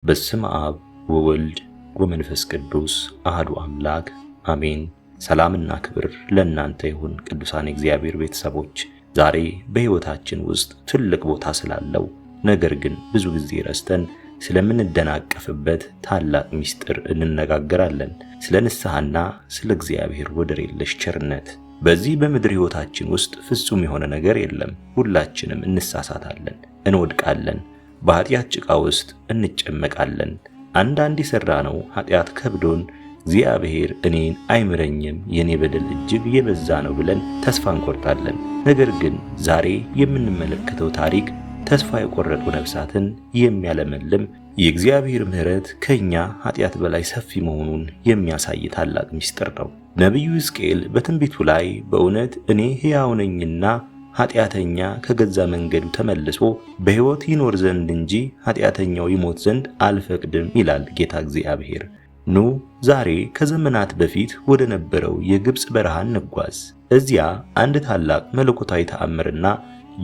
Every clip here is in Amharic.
በስመ አብ ወወልድ ወመንፈስ ቅዱስ አህዱ አምላክ አሜን። ሰላምና ክብር ለእናንተ ይሁን ቅዱሳን እግዚአብሔር ቤተሰቦች። ዛሬ በሕይወታችን ውስጥ ትልቅ ቦታ ስላለው ነገር ግን ብዙ ጊዜ ረስተን ስለምንደናቀፍበት ታላቅ ምስጢር እንነጋገራለን። ስለ ንስሐና ስለ እግዚአብሔር ወደር የለሽ ቸርነት። በዚህ በምድር ሕይወታችን ውስጥ ፍጹም የሆነ ነገር የለም። ሁላችንም እንሳሳታለን፣ እንወድቃለን፣ በኃጢአት ጭቃ ውስጥ እንጨመቃለን። አንዳንድ የሠራነው ኃጢአት ከብዶን እግዚአብሔር እኔን አይምረኝም፣ የኔ በደል እጅግ የበዛ ነው ብለን ተስፋ እንቆርጣለን። ነገር ግን ዛሬ የምንመለከተው ታሪክ ተስፋ የቆረጡ ነፍሳትን የሚያለመልም የእግዚአብሔር ምሕረት ከኛ ኃጢአት በላይ ሰፊ መሆኑን የሚያሳይ ታላቅ ምስጢር ነው። ነቢዩ ሕዝቅኤል በትንቢቱ ላይ በእውነት እኔ ሕያው ነኝና ኃጢአተኛ ከገዛ መንገዱ ተመልሶ በሕይወት ይኖር ዘንድ እንጂ ኃጢአተኛው ይሞት ዘንድ አልፈቅድም ይላል ጌታ እግዚአብሔር። ኑ ዛሬ ከዘመናት በፊት ወደ ነበረው የግብፅ በረሃ እንጓዝ። እዚያ አንድ ታላቅ መለኮታዊ ተአምርና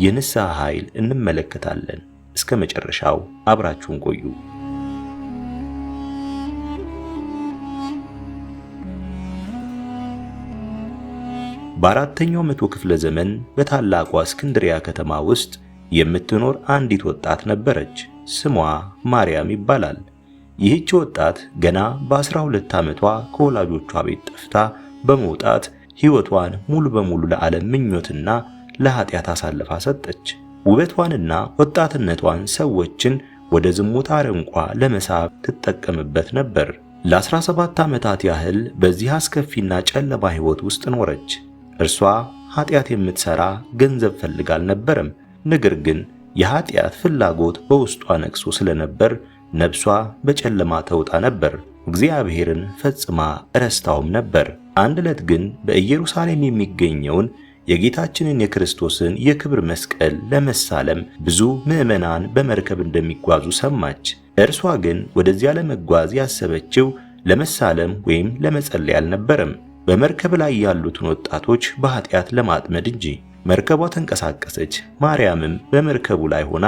የንስሐ ኃይል እንመለከታለን። እስከ መጨረሻው አብራችሁን ቆዩ። በአራተኛው መቶ ክፍለ ዘመን በታላቋ እስክንድሪያ ከተማ ውስጥ የምትኖር አንዲት ወጣት ነበረች። ስሟ ማርያም ይባላል። ይህች ወጣት ገና በ12 ዓመቷ ከወላጆቿ ቤት ጠፍታ በመውጣት ሕይወቷን ሙሉ በሙሉ ለዓለም ምኞትና ለኃጢአት አሳልፋ ሰጠች። ውበቷንና ወጣትነቷን ሰዎችን ወደ ዝሙት አረንቋ ለመሳብ ትጠቀምበት ነበር። ለ17 ዓመታት ያህል በዚህ አስከፊና ጨለማ ሕይወት ውስጥ ኖረች። እርሷ ኃጢአት የምትሰራ ገንዘብ ፈልጋ አልነበረም። ነገር ግን የኃጢአት ፍላጎት በውስጧ ነግሶ ስለነበር ነፍሷ በጨለማ ተውጣ ነበር። እግዚአብሔርን ፈጽማ ረስታውም ነበር። አንድ ዕለት ግን በኢየሩሳሌም የሚገኘውን የጌታችንን የክርስቶስን የክብር መስቀል ለመሳለም ብዙ ምዕመናን በመርከብ እንደሚጓዙ ሰማች። እርሷ ግን ወደዚያ ለመጓዝ ያሰበችው ለመሳለም ወይም ለመጸለይ አልነበረም፣ በመርከብ ላይ ያሉትን ወጣቶች በኃጢአት ለማጥመድ እንጂ። መርከቧ ተንቀሳቀሰች። ማርያምም በመርከቡ ላይ ሆና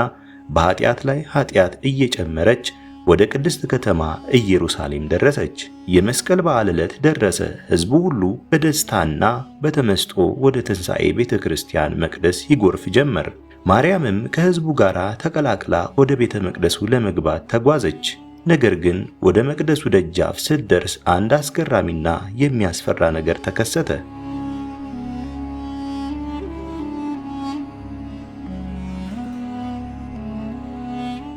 በኃጢአት ላይ ኃጢአት እየጨመረች ወደ ቅድስት ከተማ ኢየሩሳሌም ደረሰች። የመስቀል በዓል ዕለት ደረሰ። ሕዝቡ ሁሉ በደስታና በተመስጦ ወደ ትንሣኤ ቤተ ክርስቲያን መቅደስ ይጎርፍ ጀመር። ማርያምም ከሕዝቡ ጋር ተቀላቅላ ወደ ቤተ መቅደሱ ለመግባት ተጓዘች። ነገር ግን ወደ መቅደሱ ደጃፍ ስትደርስ አንድ አስገራሚና የሚያስፈራ ነገር ተከሰተ።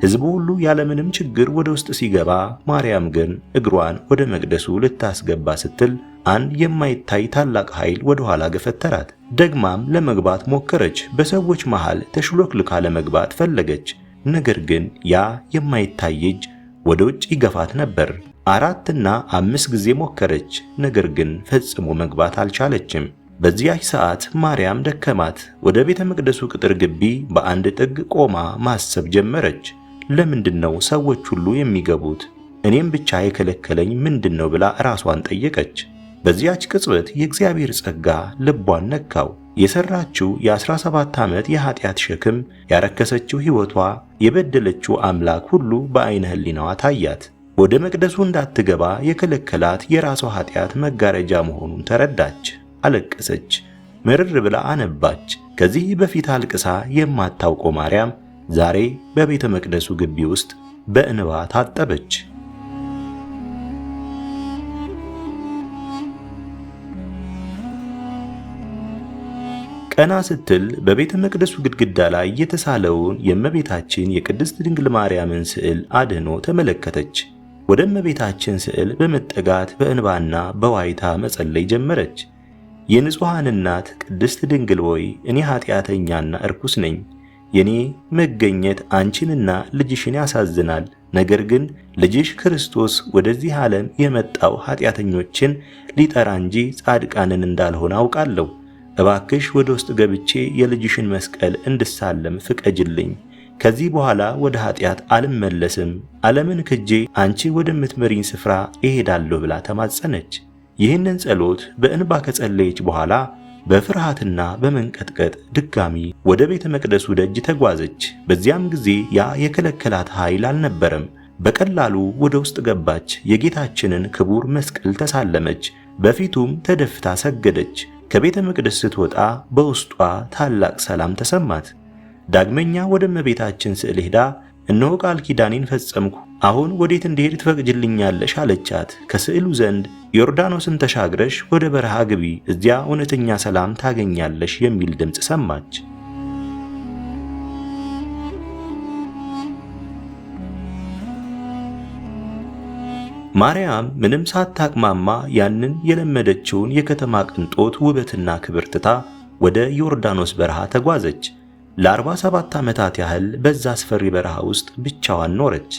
ሕዝቡ ሁሉ ያለምንም ችግር ወደ ውስጥ ሲገባ፣ ማርያም ግን እግሯን ወደ መቅደሱ ልታስገባ ስትል አንድ የማይታይ ታላቅ ኃይል ወደ ኋላ ገፈተራት። ደግማም ለመግባት ሞከረች። በሰዎች መሃል ተሽሎክልካ ለመግባት ፈለገች። ነገር ግን ያ የማይታይ እጅ ወደ ውጭ ይገፋት ነበር። 4 እና 5 ጊዜ ሞከረች። ነገር ግን ፈጽሞ መግባት አልቻለችም። በዚያች ሰዓት ማርያም ደከማት። ወደ ቤተ መቅደሱ ቅጥር ግቢ በአንድ ጥግ ቆማ ማሰብ ጀመረች። ለምንድነው ሰዎች ሁሉ የሚገቡት? እኔም ብቻ የከለከለኝ ምንድነው ብላ ራሷን ጠየቀች። በዚያች ቅጽበት የእግዚአብሔር ጸጋ ልቧን ነካው። የሰራችው የ17 ዓመት የኃጢአት ሸክም፣ ያረከሰችው ሕይወቷ፣ የበደለችው አምላክ ሁሉ በዓይነ ሕሊናዋ ታያት። ወደ መቅደሱ እንዳትገባ የከለከላት የራሷ ኃጢአት መጋረጃ መሆኑን ተረዳች። አለቀሰች። ምርር ብላ አነባች። ከዚህ በፊት አልቅሳ የማታውቀው ማርያም ዛሬ በቤተ መቅደሱ ግቢ ውስጥ በእንባ ታጠበች። ቀና ስትል በቤተ መቅደሱ ግድግዳ ላይ የተሳለውን የእመቤታችን የቅድስት ድንግል ማርያምን ስዕል አድኖ ተመለከተች። ወደ እመቤታችን ስዕል በመጠጋት በእንባና በዋይታ መጸለይ ጀመረች። የንጹሐን እናት ቅድስት ድንግል ሆይ እኔ ኃጢአተኛና እርኩስ ነኝ። የኔ መገኘት አንቺንና ልጅሽን ያሳዝናል። ነገር ግን ልጅሽ ክርስቶስ ወደዚህ ዓለም የመጣው ኃጢአተኞችን ሊጠራ እንጂ ጻድቃንን እንዳልሆነ አውቃለሁ። እባክሽ ወደ ውስጥ ገብቼ የልጅሽን መስቀል እንድሳለም ፍቀጅልኝ። ከዚህ በኋላ ወደ ኃጢአት አልመለስም። ዓለምን ክጄ አንቺ ወደምትመሪኝ ስፍራ እሄዳለሁ ብላ ተማጸነች። ይህንን ጸሎት በእንባ ከጸለየች በኋላ በፍርሃትና በመንቀጥቀጥ ድጋሚ ወደ ቤተ መቅደሱ ደጅ ተጓዘች። በዚያም ጊዜ ያ የከለከላት ኃይል አልነበረም። በቀላሉ ወደ ውስጥ ገባች። የጌታችንን ክቡር መስቀል ተሳለመች። በፊቱም ተደፍታ ሰገደች። ከቤተ መቅደስ ስትወጣ በውስጧ ታላቅ ሰላም ተሰማት። ዳግመኛ ወደ እመቤታችን ስዕል ሄዳ እነሆ ቃል ኪዳኔን ፈጸምኩ፣ አሁን ወዴት እንድሄድ ትፈቅጅልኛለሽ አለቻት። ከስዕሉ ዘንድ ዮርዳኖስን ተሻግረሽ ወደ በረሃ ግቢ፣ እዚያ እውነተኛ ሰላም ታገኛለሽ የሚል ድምፅ ሰማች። ማርያም ምንም ሳታቅማማ ያንን የለመደችውን የከተማ ቅንጦት ውበትና ክብር ትታ ወደ ዮርዳኖስ በረሃ ተጓዘች። ለ47 ዓመታት ያህል በዛ አስፈሪ በረሃ ውስጥ ብቻዋን ኖረች።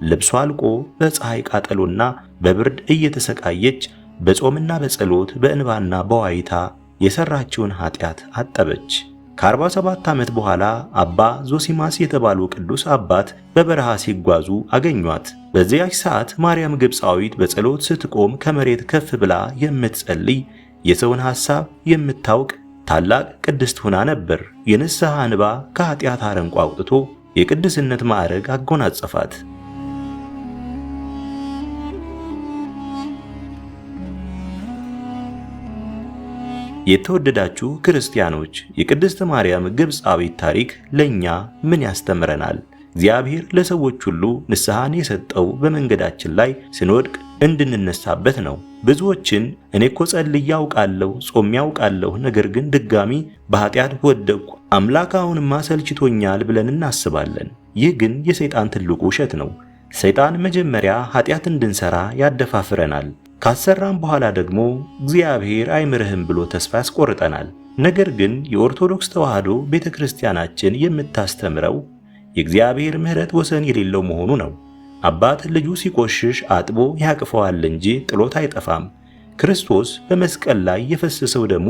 ልብሷ አልቆ በፀሐይ ቃጠሎና በብርድ እየተሰቃየች በጾምና በጸሎት በእንባና በዋይታ የሰራችውን ኃጢአት አጠበች። ከ47 ዓመት በኋላ አባ ዞሲማስ የተባሉ ቅዱስ አባት በበረሃ ሲጓዙ አገኟት። በዚያች ሰዓት ማርያም ግብፃዊት በጸሎት ስትቆም ከመሬት ከፍ ብላ የምትጸልይ የሰውን ሐሳብ የምታውቅ ታላቅ ቅድስት ሆና ነበር። የንስሐ እንባ ከኃጢአት አረንቋ አውጥቶ የቅድስነት ማዕረግ አጎናጸፋት። የተወደዳችሁ ክርስቲያኖች፣ የቅድስት ማርያም ግብፃዊት ታሪክ ለኛ ምን ያስተምረናል? እግዚአብሔር ለሰዎች ሁሉ ንስሐን የሰጠው በመንገዳችን ላይ ስንወድቅ እንድንነሳበት ነው። ብዙዎችን እኔ እኮ ጸልዬ ያውቃለሁ፣ ጾም ያውቃለሁ፣ ነገር ግን ድጋሚ በኃጢአት ወደቅኩ፣ አምላክ አሁንማ ሰልችቶኛል ብለን እናስባለን። ይህ ግን የሰይጣን ትልቁ ውሸት ነው። ሰይጣን መጀመሪያ ኃጢአት እንድንሰራ ያደፋፍረናል። ካሰራም በኋላ ደግሞ እግዚአብሔር አይምርህም ብሎ ተስፋ ያስቆርጠናል። ነገር ግን የኦርቶዶክስ ተዋሕዶ ቤተክርስቲያናችን የምታስተምረው የእግዚአብሔር ምሕረት ወሰን የሌለው መሆኑ ነው። አባት ልጁ ሲቆሽሽ አጥቦ ያቅፈዋል እንጂ ጥሎት አይጠፋም። ክርስቶስ በመስቀል ላይ የፈሰሰው ደሙ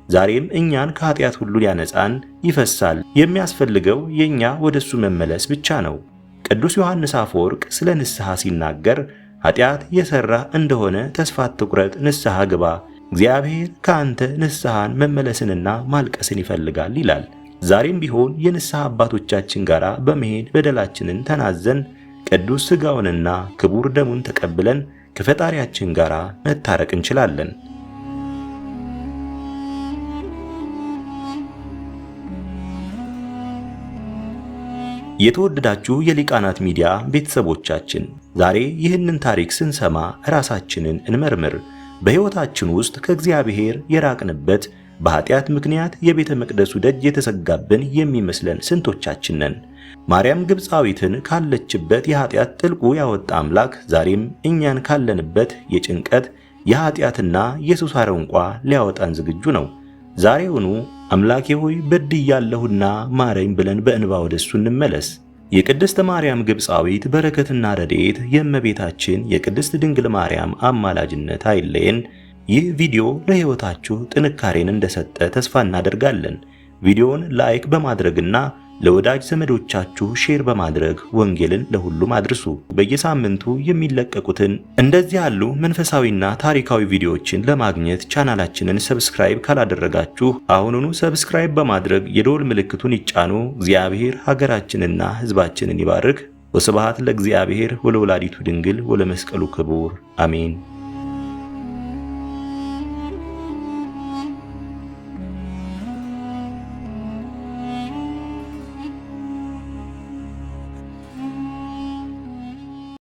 ዛሬም እኛን ከኃጢአት ሁሉ ሊያነጻን ይፈሳል። የሚያስፈልገው የኛ ወደሱ መመለስ ብቻ ነው። ቅዱስ ዮሐንስ አፈወርቅ ስለ ንስሐ ሲናገር ኃጢአት የሰራ እንደሆነ ተስፋ አትቁረጥ፣ ንስሐ ግባ፣ እግዚአብሔር ከአንተ ንስሐን መመለስንና ማልቀስን ይፈልጋል ይላል። ዛሬም ቢሆን የንስሐ አባቶቻችን ጋር በመሄድ በደላችንን ተናዘን ቅዱስ ሥጋውንና ክቡር ደሙን ተቀብለን ከፈጣሪያችን ጋር መታረቅ እንችላለን። የተወደዳችሁ የሊቃናት ሚዲያ ቤተሰቦቻችን ዛሬ ይህንን ታሪክ ስንሰማ ራሳችንን እንመርምር። በሕይወታችን ውስጥ ከእግዚአብሔር የራቅንበት በኃጢአት ምክንያት የቤተ መቅደሱ ደጅ የተዘጋብን የሚመስለን ስንቶቻችን ነን? ማርያም ግብፃዊትን ካለችበት የኃጢአት ጥልቁ ያወጣ አምላክ ዛሬም እኛን ካለንበት የጭንቀት የኃጢአትና የሱስ አረንቋ ሊያወጣን ዝግጁ ነው። ዛሬውኑ አምላኬ ሆይ በድያለሁና ማረኝ ብለን በእንባ ወደሱ እንመለስ። የቅድስት ማርያም ግብፃዊት በረከትና ረድኤት የእመቤታችን የቅድስት ድንግል ማርያም አማላጅነት አይለየን። ይህ ቪዲዮ ለሕይወታችሁ ጥንካሬን እንደሰጠ ተስፋ እናደርጋለን። ቪዲዮውን ላይክ በማድረግና ለወዳጅ ዘመዶቻችሁ ሼር በማድረግ ወንጌልን ለሁሉም አድርሱ። በየሳምንቱ የሚለቀቁትን እንደዚህ ያሉ መንፈሳዊና ታሪካዊ ቪዲዮዎችን ለማግኘት ቻናላችንን ሰብስክራይብ ካላደረጋችሁ አሁኑኑ ሰብስክራይብ በማድረግ የደወል ምልክቱን ይጫኑ። እግዚአብሔር ሀገራችንና ሕዝባችንን ይባርክ። ወስብሐት ለእግዚአብሔር ወለወላዲቱ ድንግል ወለመስቀሉ ክቡር አሜን።